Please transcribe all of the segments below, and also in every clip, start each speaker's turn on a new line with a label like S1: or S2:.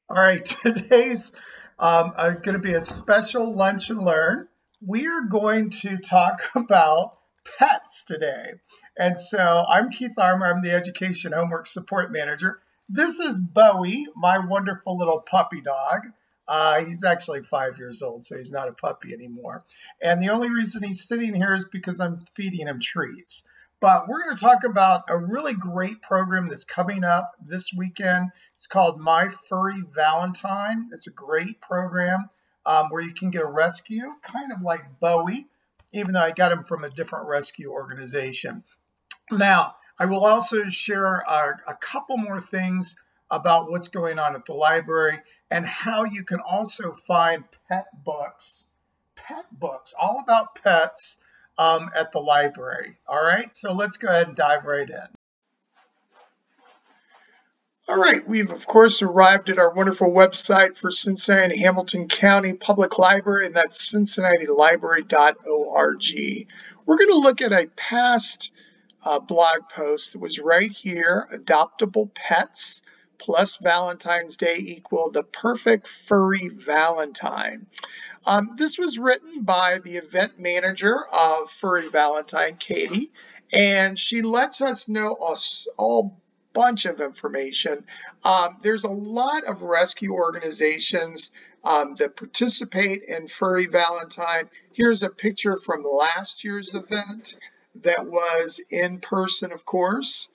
S1: All right, today's going to be a special lunch and learn. We are going to talk about pets today. And so I'm Keith Armour. I'm the Education Homework Support Manager. This is Bowie, my wonderful little puppy dog. He's actually 5 years old, so he's not a puppy anymore. And the only reason he's sitting here is because I'm feeding him treats. But we're going to talk about a really great program that's coming up this weekend. It's called My Furry Valentine. It's a great program where you can get a rescue, kind of like Bowie, even though I got him from a different rescue organization. Now, I will also share a couple more things about what's going on at the library and how you can also find pet books, all about pets at the library. All right, so let's go ahead and dive right in. All right, we've of course arrived at our wonderful website for Cincinnati Hamilton County Public Library, and that's cincinnatilibrary.org. We're going to look at a past blog post that was right here, Adoptable Pets plus Valentine's Day equal the perfect furry Valentine. This was written by the event manager of Furry Valentine, Katie, and she lets us know all bunch of information. There's a lot of rescue organizations that participate in Furry Valentine. Here's a picture from last year's event that was in person, of course.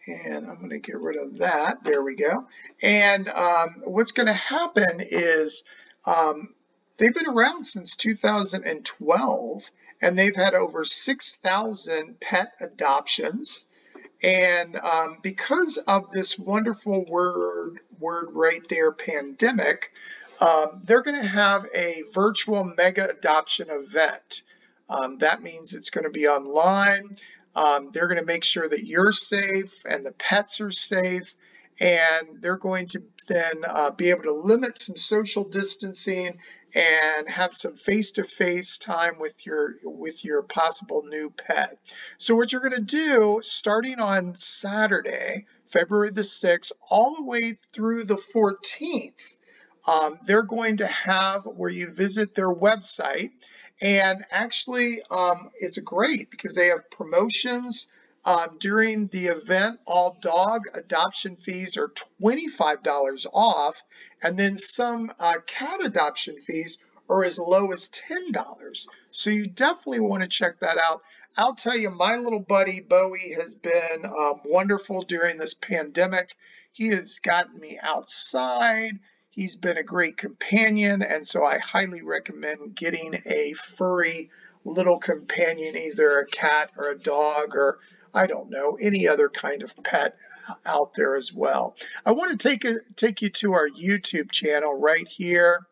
S1: And I'm going to get rid of that. There we go. And what's going to happen is they've been around since 2012, and they've had over 6,000 pet adoptions. And because of this wonderful word right there, pandemic, they're going to have a virtual mega adoption event. That means it's going to be online. They're going to make sure that you're safe and the pets are safe, and they're going to then be able to limit some social distancing and have some face-to-face time with your possible new pet. So what you're going to do, starting on Saturday, February the 6th, all the way through the 14th, they're going to have where you visit their website. And actually, it's great because they have promotions during the event. All dog adoption fees are $25 off, and then some cat adoption fees are as low as $10. So you definitely want to check that out. I'll tell you, my little buddy Bowie has been wonderful during this pandemic. He has gotten me outside. He's been a great companion, and so I highly recommend getting a furry little companion, either a cat or a dog or, I don't know, any other kind of pet out there as well. I want to take you to our YouTube channel right here,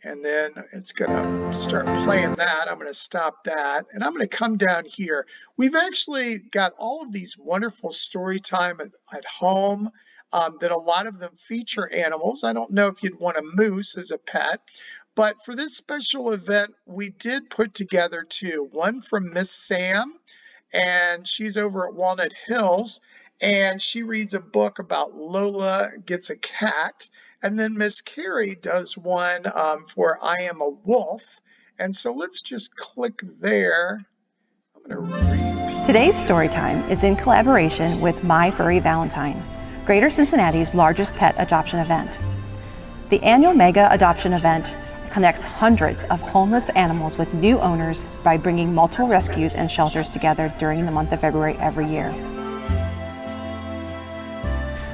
S1: and then it's going to start playing that. I'm going to stop that, and I'm going to come down here. We've actually got all of these wonderful story time at home. That a lot of them feature animals. I don't know if you'd want a moose as a pet, but for this special event, we did put together two. One from Miss Sam, and she's over at Walnut Hills, and she reads a book about Lola Gets a Cat. And then Miss Carrie does one for I Am a Wolf. And so let's just click there. I'm going to read.
S2: Today's story time is in collaboration with My Furry Valentine, Greater Cincinnati's largest pet adoption event. The annual mega adoption event connects hundreds of homeless animals with new owners by bringing multiple rescues and shelters together during the month of February every year.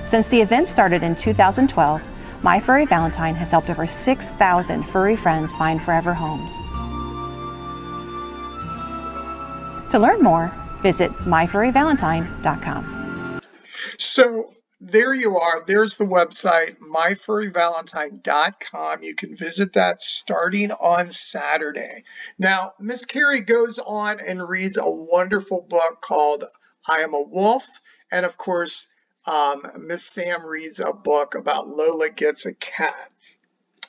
S2: Since the event started in 2012, My Furry Valentine has helped over 6,000 furry friends find forever homes. To learn more, visit myfurryvalentine.com.
S1: So there you are. There's the website, myfurryvalentine.com. You can visit that starting on Saturday. Now, Miss Carrie goes on and reads a wonderful book called I Am a Wolf. And of course, Miss Sam reads a book about Lola Gets a Cat.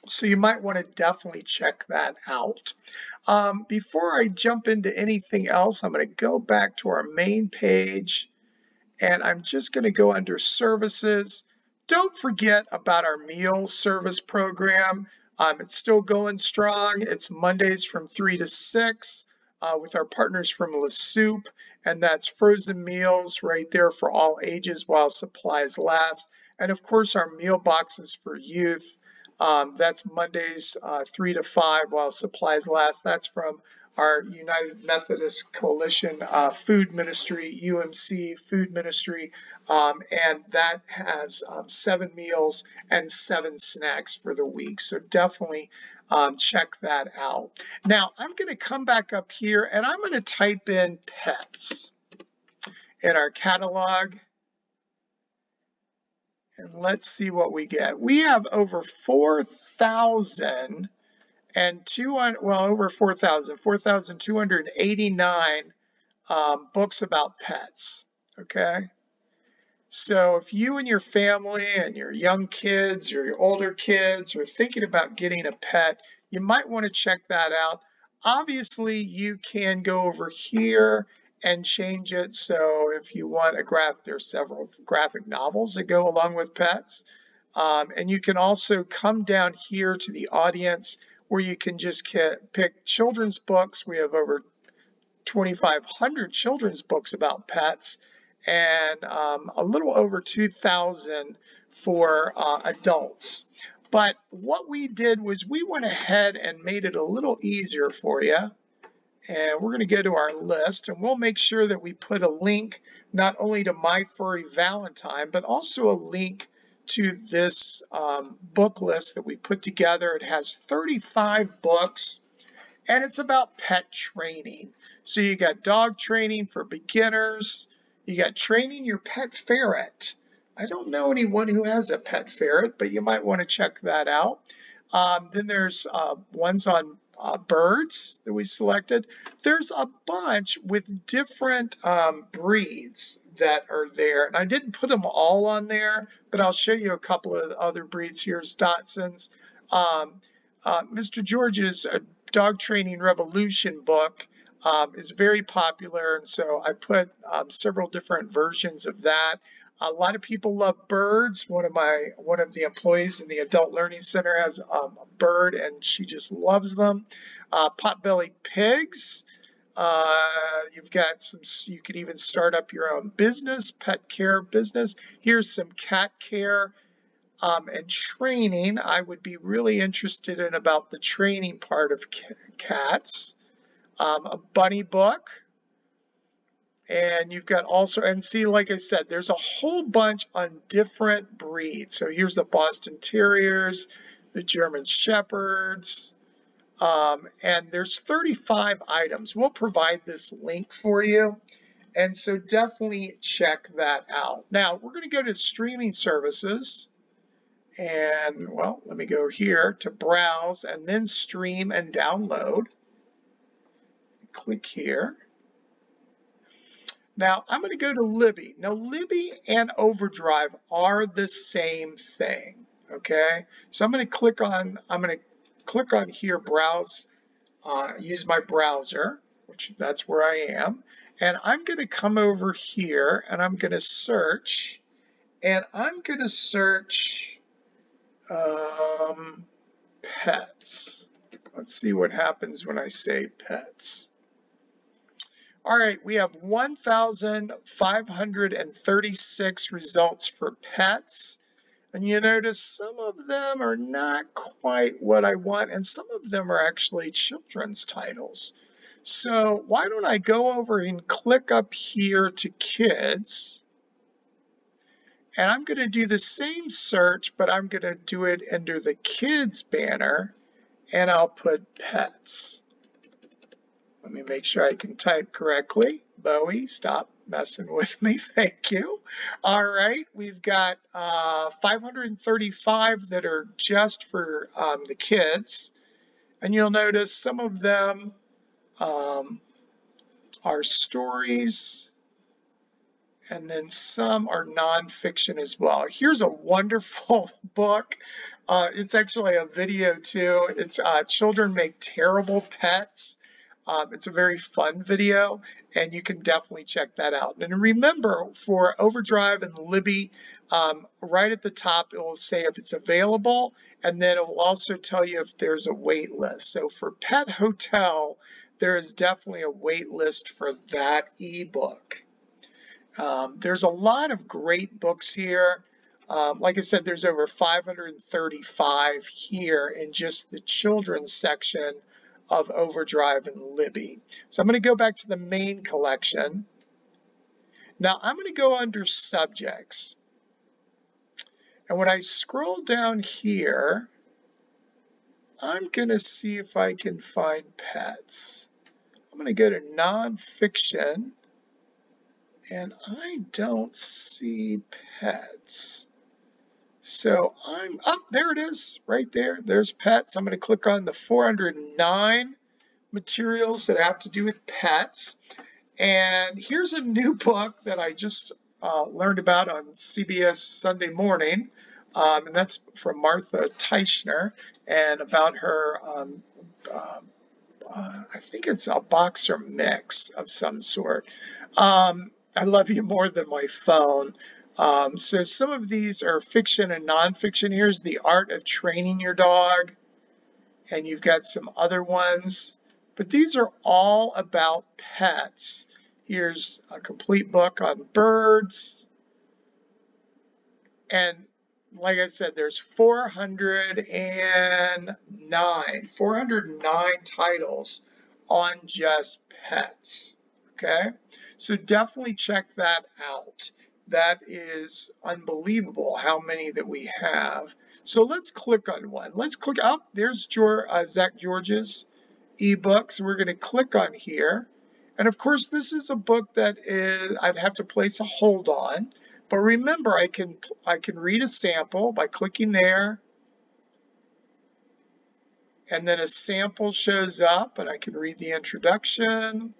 S1: So you might want to definitely check that out. Before I jump into anything else, I'm going to go back to our main page. And I'm just going to go under services Don't forget about our meal service program. It's still going strong. It's Mondays from 3 to 6 with our partners from La Soup, and that's frozen meals right there for all ages while supplies last. And of course, our meal boxes for youth. That's Mondays 3 to 5 while supplies last. That's from our United Methodist Coalition Food Ministry, UMC Food Ministry, and that has 7 meals and 7 snacks for the week. So definitely check that out. Now I'm going to come back up here and I'm going to type in pets in our catalog. And let's see what we get. We have over 4,000 and 200, well, over 4,289 books about pets, okay? So if you and your family and your young kids or your older kids are thinking about getting a pet, you might want to check that out. Obviously, you can go over here and change it. So if you want a graphic, there's several graphic novels that go along with pets. And you can also come down here to the audience where you can just pick children's books. We have over 2,500 children's books about pets and a little over 2,000 for adults. But what we did was we went ahead and made it a little easier for you. And we're going to go to our list and we'll make sure that we put a link not only to My Furry Valentine, but also a link to this book list that we put together. It has 35 books and it's about pet training. So you got dog training for beginners. You got training your pet ferret. I don't know anyone who has a pet ferret, but you might want to check that out. Then there's ones on birds that we selected. There's a bunch with different breeds that are there. And I didn't put them all on there, but I'll show you a couple of other breeds. Here's Dachshunds. Mr. George's Dog Training Revolution book is very popular, and so I put several different versions of that. A lot of people love birds. One of the employees in the Adult Learning Center has a bird, and she just loves them. Potbelly pigs. You've got some. You could even start up your own business, pet care business. Here's some cat care and training. I would be really interested in about the training part of cats. A bunny book. And you've got also, and see, like I said, there's a whole bunch on different breeds. So here's the Boston Terriers, the German Shepherds, and there's 35 items. We'll provide this link for you. And so definitely check that out. Now, we're going to go to streaming services. And, well, let me go here to browse and then stream and download. Click here. Now I'm going to go to Libby. Now Libby and Overdrive are the same thing, okay? So I'm going to click on here, browse, use my browser, which that's where I am, and I'm going to come over here and I'm going to search, and I'm going to search pets. Let's see what happens when I say pets. All right, we have 1,536 results for pets. And you notice some of them are not quite what I want, and some of them are actually children's titles. So why don't I go over and click up here to kids. And I'm going to do the same search, but I'm going to do it under the kids banner, and I'll put pets. Let me make sure I can type correctly. Bowie, stop messing with me. Thank you. All right, we've got 535 that are just for the kids. And you'll notice some of them are stories, and then some are nonfiction as well. Here's a wonderful book. It's actually a video too. It's Children Make Terrible Pets. It's a very fun video, and you can definitely check that out. And remember, for Overdrive and Libby, right at the top, it will say if it's available, and then it will also tell you if there's a wait list. So for Pet Hotel, there is definitely a wait list for that ebook. There's a lot of great books here. Like I said, there's over 535 here in just the children's section of Overdrive and Libby. So I'm going to go back to the main collection. Now I'm going to go under subjects. And when I scroll down here, I'm going to see if I can find pets. I'm going to go to nonfiction, and I don't see pets. So I'm up, there it is, right there. There's pets. I'm going to click on the 409 materials that have to do with pets. And here's a new book that I just learned about on CBS Sunday Morning. And that's from Martha Teichner, and about her, I think it's a boxer mix of some sort. I love you more than my phone. So some of these are fiction and nonfiction. Here's The Art of Training Your Dog, and you've got some other ones, but these are all about pets. Here's a complete book on birds, and like I said, there's 409 titles on just pets. Okay, so definitely check that out. That is unbelievable how many that we have. So let's click on one. Let's click up. There's Zach George's ebook. So we're going to click on here. And of course, this is a book that I'd have to place a hold on. But remember, I can read a sample by clicking there. And then a sample shows up, and I can read the introduction.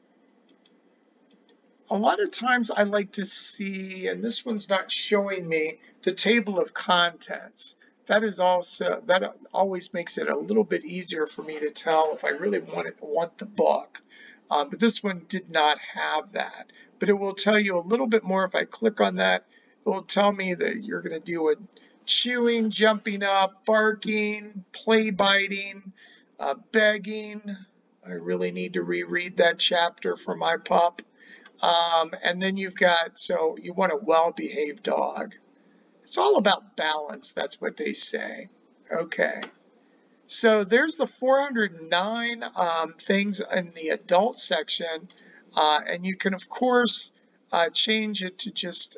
S1: A lot of times I like to see, and this one's not showing me, the table of contents. That always makes it a little bit easier for me to tell if I really want the book. But this one did not have that. But it will tell you a little bit more. If I click on that, it will tell me that you're going to do a chewing, jumping up, barking, play biting, begging. I really need to reread that chapter for my pup. And then you've got, so you want a well-behaved dog. It's all about balance. That's what they say. Okay. So there's the 409 things in the adult section. And you can, of course, change it to just,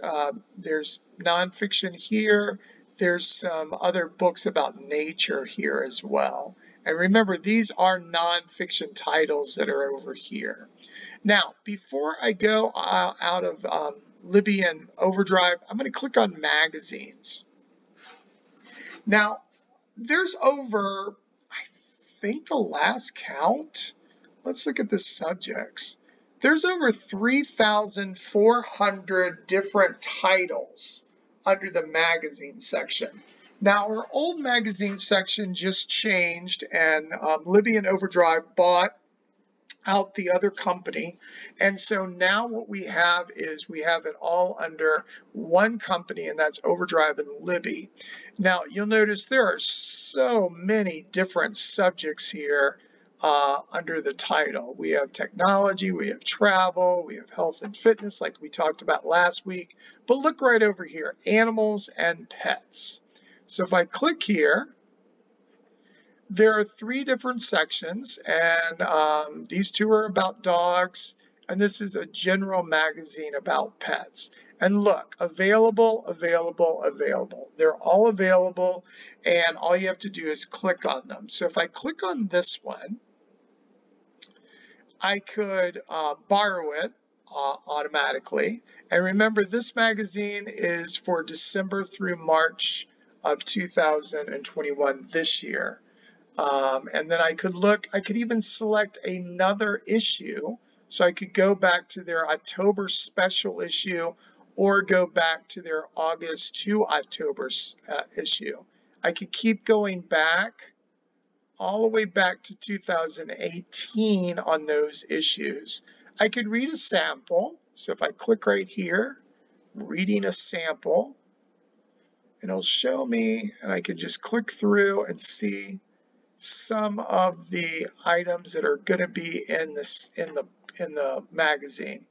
S1: there's nonfiction here. There's some other books about nature here as well. And remember, these are nonfiction titles that are over here. Now, before I go out of Libby and Overdrive, I'm going to click on magazines. Now, there's over, I think the last count, let's look at the subjects. There's over 3,400 different titles under the magazine section. Now, our old magazine section just changed, and Libby and Overdrive bought out the other company, and so now what we have is we have it all under one company, and that's Overdrive and Libby. Now you'll notice there are so many different subjects here under the title. We have technology, we have travel, we have health and fitness like we talked about last week, but look right over here, animals and pets. So if I click here, there are 3 different sections, and these 2 are about dogs, and this is a general magazine about pets. And look, available, available, available. They're all available, and all you have to do is click on them. So if I click on this one, I could borrow it automatically. And remember, this magazine is for December through March of 2021 this year. And then I could even select another issue. So I could go back to their October special issue or go back to their August to October issue. I could keep going back all the way back to 2018 on those issues. I could read a sample. So if I click right here, reading a sample, and it'll show me, and I can just click through and see some of the items that are going to be in the magazine.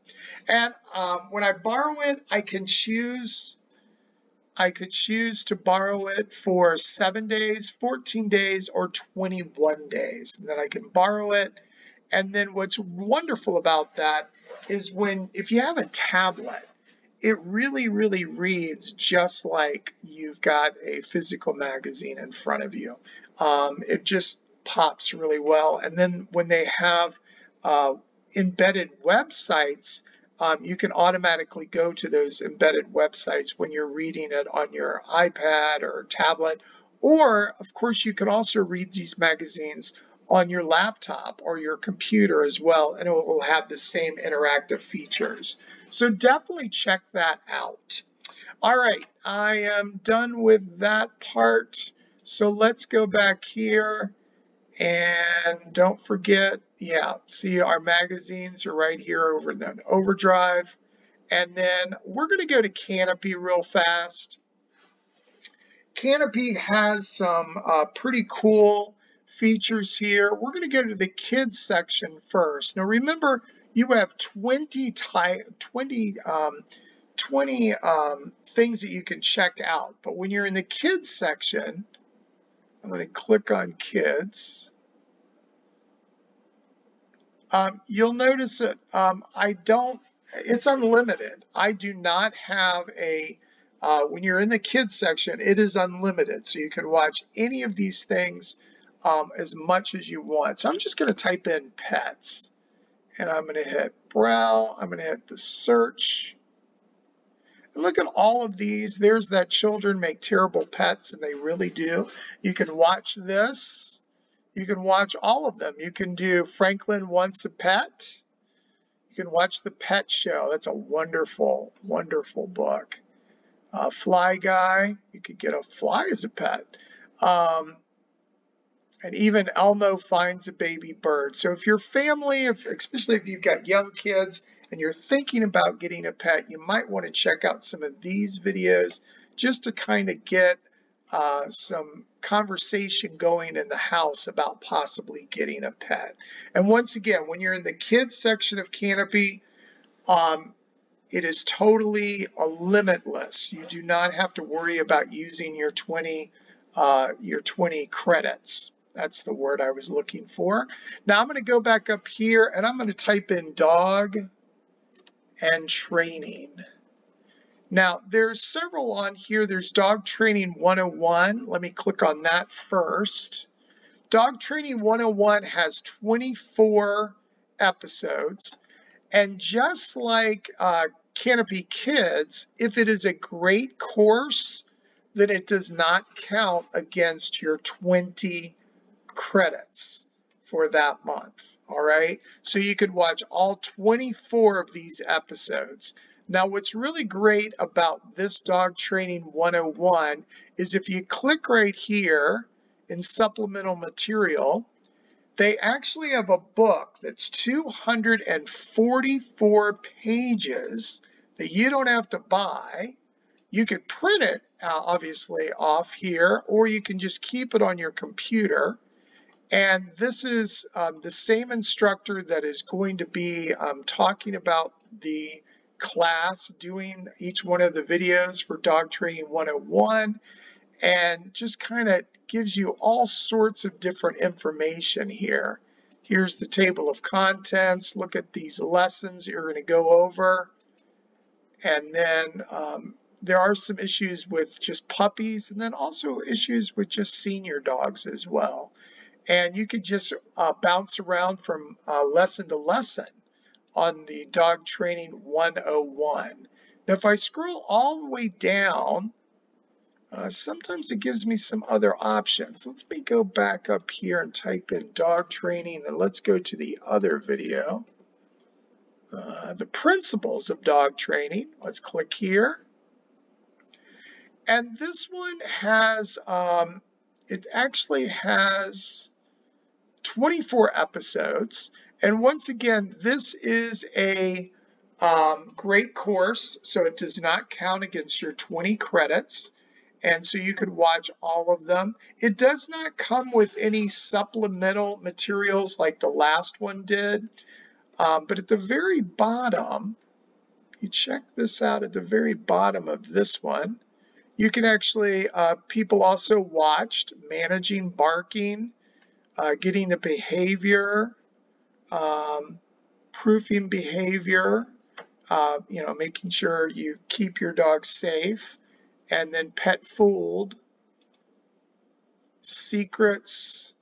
S1: And when I borrow it, I could choose to borrow it for 7 days, 14 days, or 21 days. And then I can borrow it. And then what's wonderful about that is if you have a tablet, it really, really reads just like you've got a physical magazine in front of you. It just pops really well. And then when they have embedded websites, you can automatically go to those embedded websites when you're reading it on your iPad or tablet. Or, of course, you can also read these magazines on your laptop or your computer as well, and it will have the same interactive features. So definitely check that out. All right, I am done with that part. So let's go back here, and don't forget, see our magazines are right here over in Overdrive. And then we're going to go to Canopy real fast. Canopy has some pretty cool features here. We're going to go to the kids section first. Now remember, you have 20 things that you can check out. But when you're in the kids section, I'm going to click on kids. You'll notice that it's unlimited. I do not have when you're in the kids section, it is unlimited. So you can watch any of these things as much as you want. So I'm just going to type in pets, and I'm going to hit browse. I'm going to hit the search. And look at all of these. There's that children make terrible pets, and they really do. You can watch this. You can watch all of them. You can do Franklin Wants a Pet. You can watch The Pet Show. That's a wonderful, wonderful book. Fly Guy. You could get a fly as a pet. And even Elmo Finds a Baby Bird. So if your family, especially if you've got young kids and you're thinking about getting a pet, you might want to check out some of these videos just to kind of get some conversation going in the house about possibly getting a pet. And once again, when you're in the kids section of Canopy, it is totally limitless. You do not have to worry about using your 20 credits. That's the word I was looking for. Now I'm going to go back up here and I'm going to type in dog and training. Now, there's several on here. There's Dog Training 101. Let me click on that first. Dog Training 101 has 24 episodes. And just like Canopy Kids, if it is a great course, then it does not count against your 20 credits for that month. All right? So you could watch all 24 of these episodes. Now, what's really great about this Dog Training 101 is if you click right here in supplemental material, they actually have a book that's 244 pages that you don't have to buy. You could print it, obviously, off here, or you can just keep it on your computer. And this is the same instructor that is going to be talking about the class, doing each one of the videos for Dog Training 101, and just kind of gives you all sorts of different information here. Here's the table of contents. Look at these lessons you're going to go over. And then there are some issues with just puppies, and then also issues with just senior dogs as well. And you could just bounce around from lesson to lesson on the Dog Training 101. Now, if I scroll all the way down, sometimes it gives me some other options. Let me go back up here and type in dog training, and let's go to the other video. The principles of dog training. Let's click here. And this one has, it actually has 24 episodes. And once again, this is a great course, so it does not count against your 20 credits. And so you could watch all of them. It does not come with any supplemental materials like the last one did. But at the very bottom, you check this out at the very bottom of this one, you can actually, people also watched managing barking, getting the behavior, proofing behavior, making sure you keep your dog safe, and then pet fooled, secrets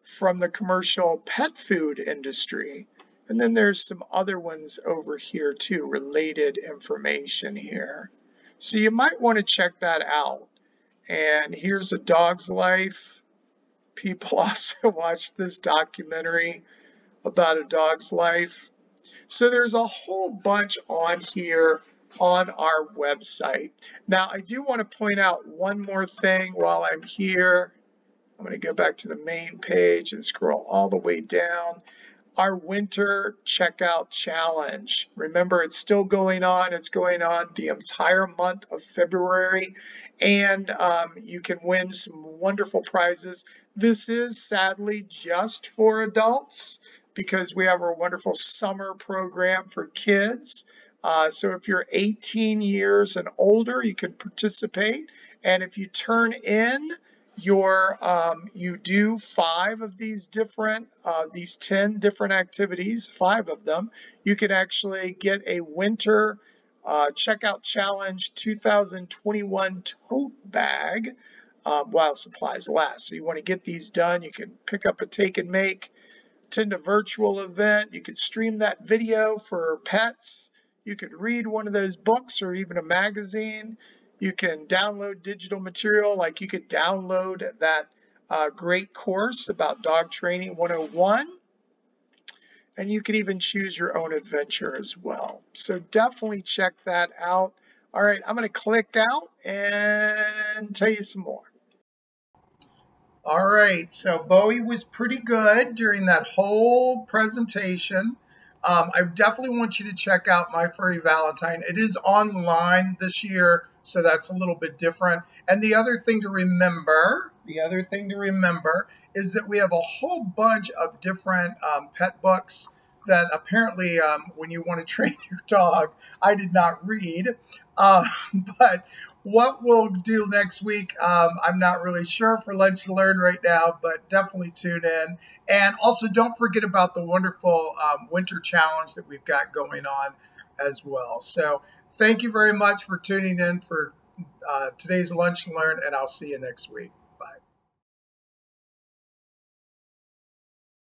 S1: from the commercial pet food industry. And then there's some other ones over here too, related information here. So you might want to check that out. And here's A Dog's Life. People also watched this documentary about a dog's life. So there's a whole bunch on here on our website. Now, I do want to point out one more thing while I'm here. I'm going to go back to the main page and scroll all the way down. Our winter checkout challenge. Remember, it's still going on. It's going on the entire month of February, and you can win some wonderful prizes. This is sadly just for adults because we have our wonderful summer program for kids. So if you're 18 years and older, you can participate. And if you turn in you do 5 of these 10 different activities, 5 of them, you can actually get a winter checkout challenge 2021 tote bag while supplies last. So you want to get these done. You can pick up a take and make, attend a virtual event. You could stream that video for pets. You could read one of those books or even a magazine. You can download digital material, like you could download that great course about Dog Training 101. And you can even choose your own adventure as well. So definitely check that out. All right, I'm going to click out and tell you some more. All right, so Bowie was pretty good during that whole presentation. I definitely want you to check out My Furry Valentine. It is online this year, so that's a little bit different. And the other thing to remember is that we have a whole bunch of different pet books that apparently when you want to train your dog, I did not read. But what we'll do next week, I'm not really sure for Lunch to Learn right now, but definitely tune in. And also don't forget about the wonderful winter challenge that we've got going on as well. So thank you very much for tuning in for today's Lunch and Learn, and I'll see you next week. Bye.